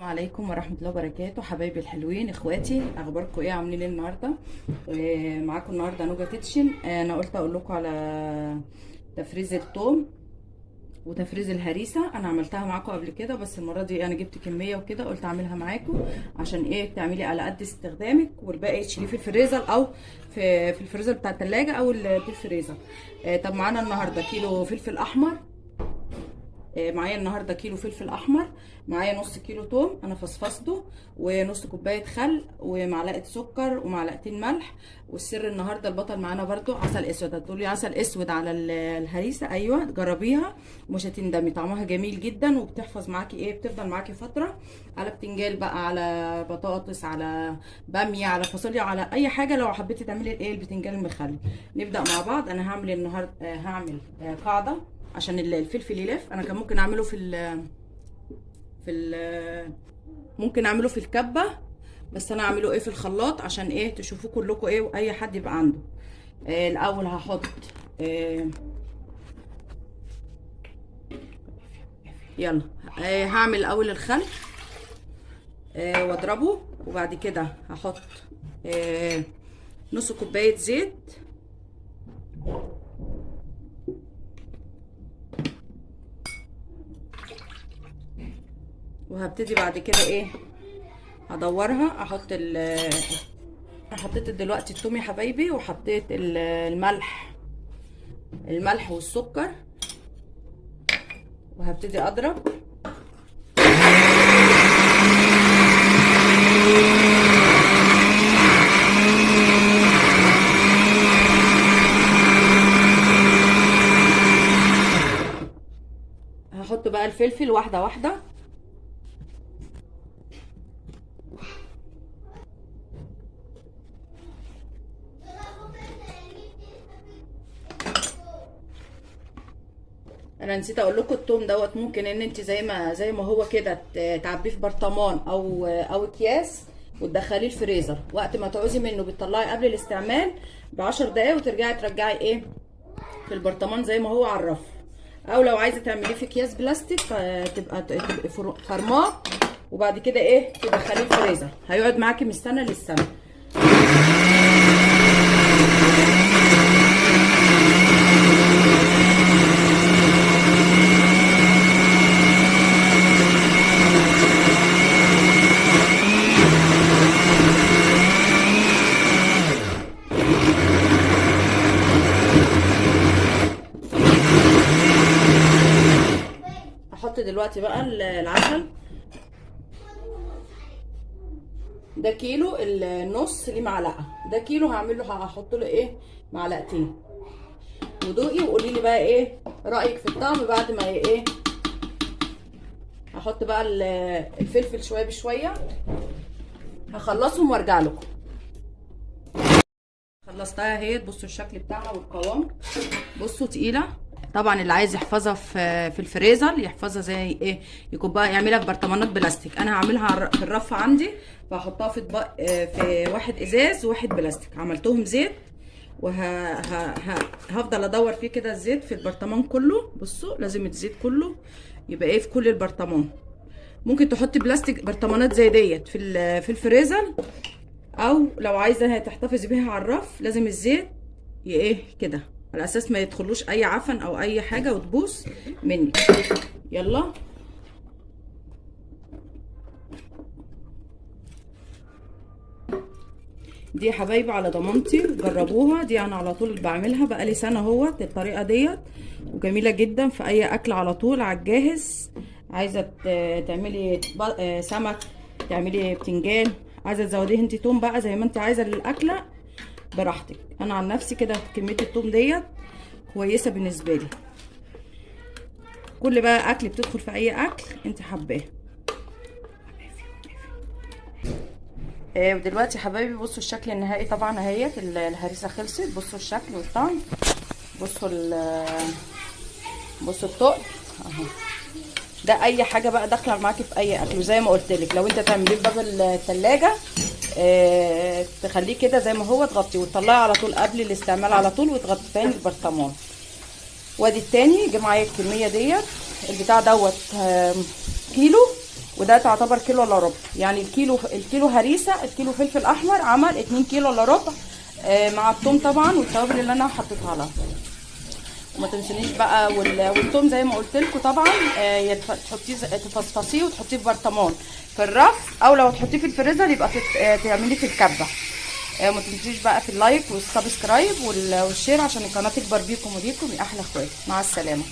السلام عليكم ورحمة الله وبركاته. حبايبي الحلوين، اخواتي، اخباركم ايه؟ عاملين ايه النهارده؟ معاكم النهارده نوجا كيتشن. انا قلت اقول لكم على تفريز الثوم وتفريز الهريسه. انا عملتها معاكم قبل كده، بس المره دي انا جبت كميه وكده قلت اعملها معاكم عشان ايه؟ تعملي على قد استخدامك، والباقي تشيليه في الفريزر او في الفريزر بتاع التلاجة او الديب فريزر. طب معانا النهارده كيلو فلفل احمر، معايا النهارده كيلو فلفل احمر، معايا نص كيلو توم انا فصفصته، ونص كوبايه خل، ومعلقه سكر، ومعلقتين ملح. والسر النهارده البطل معانا برده عسل اسود. هتقولي عسل اسود على الهريسه؟ ايوه، جربيها ومش هتندمي، طعمها جميل جدا وبتحفظ معاكي ايه، بتفضل معاكي فتره. على بتنجان بقى، على بطاطس، على باميه، على فاصوليا، على اي حاجه لو حبيتي تعملي ايه البتنجان المخلل. نبدا مع بعض. انا هعمل النهارده هعمل قاعده عشان الفلفل يلف. انا كان ممكن اعمله ممكن اعمله في الكبه، بس انا اعمله ايه في الخلاط عشان ايه تشوفوه كلكم ايه، واي حد يبقى عنده. الاول هحط يلا هعمل الاول الخل واضربه، وبعد كده هحط نص كوبايه زيت، وهبتدي بعد كده ايه هدورها. احط حطيت دلوقتي الثوم يا حبايبي، وحطيت الملح والسكر، وهبتدي اضرب. هحط بقى الفلفل واحده واحده. انا نسيت اقول لكم التوم دوت ممكن ان انت زي ما هو كده تعبيه في برطمان او اكياس، وتدخليه الفريزر. وقت ما تعوزي منه بتطلعي قبل الاستعمال ب10 دقايق، وترجعي ترجعي ايه في البرطمان زي ما هو على الرف. او لو عايزه تعمليه في اكياس بلاستيك تبقى فرماه، وبعد كده ايه تدخليه الفريزر، هيقعد معاكي من السنه للسنه. هحط دلوقتي بقى العسل. ده كيلو النص ليه معلقه، ده كيلو هعمل له هحط له ايه معلقتين. ودوقي وقولي لي بقى ايه رايك في الطعم بعد ما ايه. هحط بقى الفلفل شويه بشويه، هخلصهم وارجع لكم. خلصتها اهي، بصوا الشكل بتاعها والقوام، بصوا تقيله. طبعا اللي عايز يحفظها في الفريزر يحفظها زي ايه، يكون بقى يعملها في برطمانات بلاستيك. انا هعملها في الرف عندي، فهحطها في اطباق، في واحد ازاز وواحد بلاستيك. عملتهم زيت، وهفضل ادور فيه كده الزيت في البرطمان كله. بصوا لازم الزيت كله يبقى ايه في كل البرطمان. ممكن تحطي بلاستيك برطمانات زي ديت في الفريزر، او لو عايزه تحتفظي بيها على الرف لازم الزيت ايه كده، على اساس ما يدخلوش اي عفن او اي حاجه وتبوظ مني. يلا دي يا حبايبي على ضمانتي، جربوها. دي انا على طول بعملها بقالي سنه اهوت الطريقه ديت، وجميله جدا في اي اكل على طول على الجاهز. عايزه تعملي سمك، تعملي بتنجان، عايزه تزوديه انت توم بقى زي ما انت عايزه للاكله براحتك. انا عن نفسي كده كميه التوم ديت كويسه بالنسبه لي. كل بقى اكل بتدخل في اي اكل انت حباه. دلوقتي يا حبايبي بصوا الشكل النهائي. طبعا اهيت الهريسه خلصت، بصوا الشكل والطعم، بصوا بصوا التقل اهو. ده اي حاجه بقى داخله معاكي في اي اكل، وزي ما قلت لك لو انت تعمليه في باب الثلاجه تخليه كده زي ما هو، تغطيه وتطلعيه على طول قبل الاستعمال على طول، وتغطي تاني البرطمان. وادي التاني جه معايا الكميه ديت. البتاع دوت كيلو، وده تعتبر كيلو الا ربع. يعني الكيلو هريسه، الكيلو فلفل احمر عمل 2 كيلو الا ربع، مع الثوم طبعا والتوابل اللي انا حطيتها لها. وما تنسونيش بقى والثوم زي ما قلت لكم طبعا، تحطيه تفصفصيه وتحطيه في برطمان في الرف، او لو تحطيه في الفريزر يبقى تعمليه في الكبه. ما تنسوش بقى في اللايك والسبسكرايب والشير عشان القناه تكبر بيكم وبيكم يا احلى اخوات. مع السلامه.